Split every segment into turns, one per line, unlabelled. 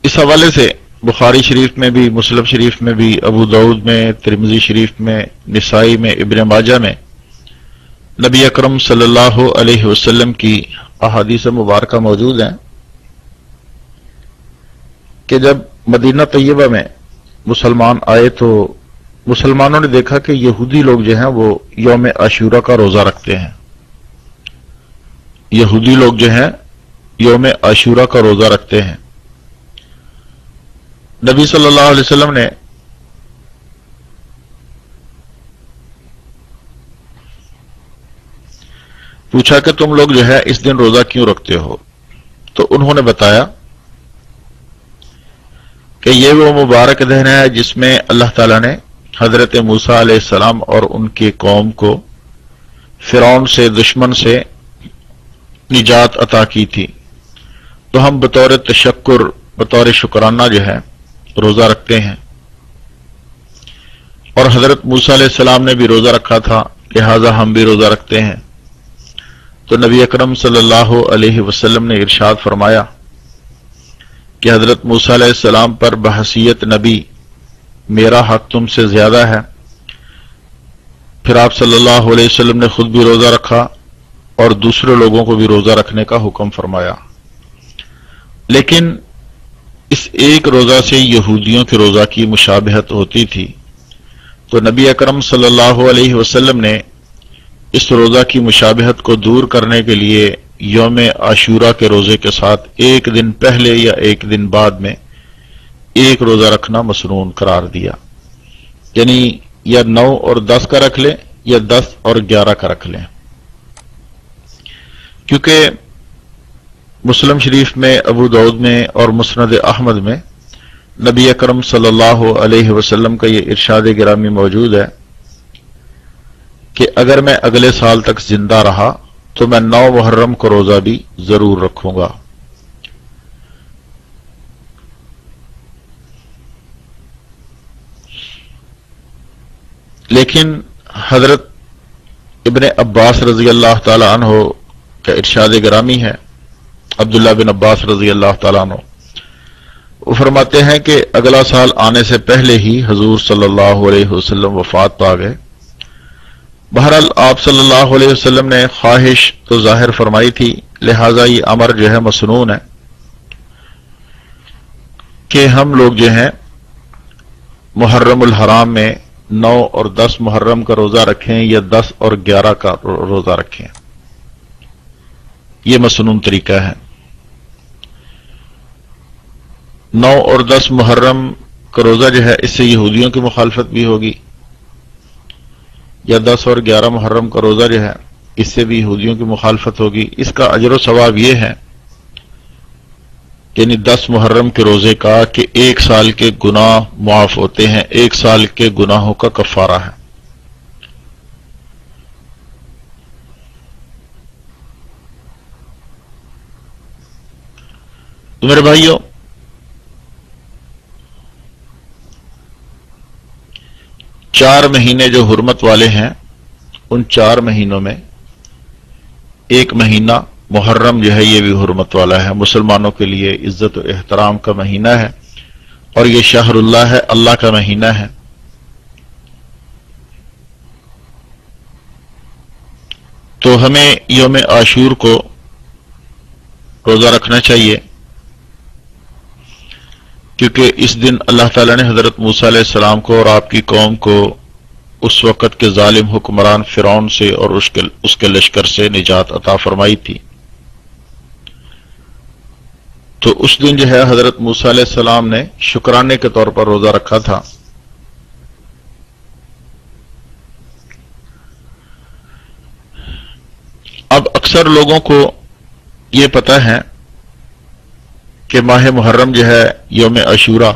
اس حوالے سے بخاری شریف میں بھی، مسلم شریف میں بھی، ابو داؤد میں، ترمذی شریف میں، نسائی میں، ابن ماجہ میں نبی اکرم صلی اللہ علیہ وسلم کی احادیث مبارکہ موجود ہیں کہ جب مدینہ طیبہ میں مسلمان آئے تو مسلمانوں نے دیکھا کہ یہودی لوگ جو ہیں وہ یوم عاشورہ کا روزہ رکھتے ہیں. یہودی لوگ جو ہیں یوم عاشورہ کا روزہ رکھتے ہیں. نبی صلی اللہ علیہ وسلم نے پوچھا کہ تم لوگ جو ہے اس دن روزہ کیوں رکھتے ہو؟ تو انہوں نے بتایا کہ یہ وہ مبارک دن ہے جس میں اللہ تعالیٰ نے حضرت موسیٰ علیہ السلام اور ان کی قوم کو فرعون سے، دشمن سے نجات عطا کی تھی، تو ہم بطور تشکر، بطور شکرانہ جو ہے روزہ رکھتے ہیں. اور حضرت موسیٰ علیہ السلام نے بھی روزہ رکھا تھا، لہذا ہم بھی روزہ رکھتے ہیں. تو نبی اکرم صلی اللہ علیہ وسلم نے ارشاد فرمایا کہ حضرت موسیٰ علیہ السلام پر بحیثیت نبی میرا حق تم سے زیادہ ہے. پھر آپ صلی اللہ علیہ وسلم نے خود بھی روزہ رکھا اور دوسرے لوگوں کو بھی روزہ رکھنے کا حکم فرمایا. لیکن اس ایک روزہ سے یہودیوں کے روزہ کی مشابہت ہوتی تھی، تو نبی اکرم صلی اللہ علیہ وسلم نے اس روزہ کی مشابہت کو دور کرنے کے لیے یوم عاشورہ کے روزے کے ساتھ ایک دن پہلے یا ایک دن بعد میں ایک روزہ رکھنا مسنون قرار دیا. یعنی یا 9 اور 10 کا رکھ لیں یا 10 اور 11 کا رکھ لیں. کیونکہ مسلم شریف میں، ابو داؤد میں اور مسند احمد میں نبی اکرم صلی اللہ علیہ وسلم کا یہ ارشاد گرامی موجود ہے کہ اگر میں اگلے سال تک زندہ رہا تو میں 9 محرم کو روزہ بھی ضرور رکھوں گا. لیکن حضرت ابن عباس رضی اللہ تعالی عنہ کا ارشاد گرامی ہے، عبداللہ بن عباس رضی اللہ تعالیٰ عنہ، وہ فرماتے ہیں کہ اگلا سال آنے سے پہلے ہی حضور صلی اللہ علیہ وسلم وفات پا گئے. بہرحال آپ صلی اللہ علیہ وسلم نے خواہش تو ظاہر فرمائی تھی، لہٰذا یہ امر جو ہے مسنون ہے کہ ہم لوگ جو ہیں محرم الحرام میں 9 اور 10 محرم کا روزہ رکھیں یا 10 اور 11 کا روزہ رکھیں. یہ مسنون طریقہ ہے. 9 اور 10 محرم کا روزہ جو ہے اس سے یہودیوں کی مخالفت بھی ہوگی، یا 10 اور 11 محرم کا روزہ جو ہے اس سے بھی یہودیوں کی مخالفت ہوگی. اس کا اجر و ثواب یہ ہے یعنی 10 محرم کے روزے کا کہ 1 سال کے گناہ معاف ہوتے ہیں، 1 سال کے گناہوں کا کفارہ ہے. تو میرے بھائیوں، چار مہینے جو حرمت والے ہیں ان 4 مہینوں میں ایک مہینہ محرم جو ہے یہ بھی حرمت والا ہے، مسلمانوں کے لیے عزت و احترام کا مہینہ ہے، اور یہ شہر اللہ ہے، اللہ کا مہینہ ہے. تو ہمیں یوم عاشور کو روزہ رکھنا چاہیے، کیونکہ اس دن اللہ تعالیٰ نے حضرت موسیٰ علیہ السلام کو اور آپ کی قوم کو اس وقت کے ظالم حکمران فرعون سے اور اس کے لشکر سے نجات عطا فرمائی تھی. تو اس دن جو ہے حضرت موسیٰ علیہ السلام نے شکرانے کے طور پر روزہ رکھا تھا. اب اکثر لوگوں کو یہ پتہ ہے کہ ماہ محرم جو ہے یوم عاشورہ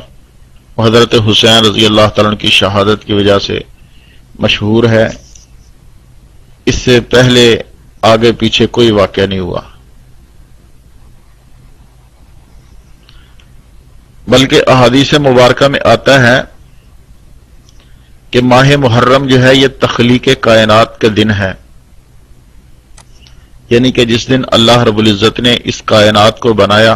حضرت حسین رضی اللہ تعالیٰ عنہ کی شہادت کی وجہ سے مشہور ہے. اس سے پہلے آگے پیچھے کوئی واقعہ نہیں ہوا، بلکہ احادیث مبارکہ میں آتا ہے کہ ماہ محرم جو ہے یہ تخلیق کائنات کے دن ہے، یعنی کہ جس دن اللہ رب العزت نے اس کائنات کو بنایا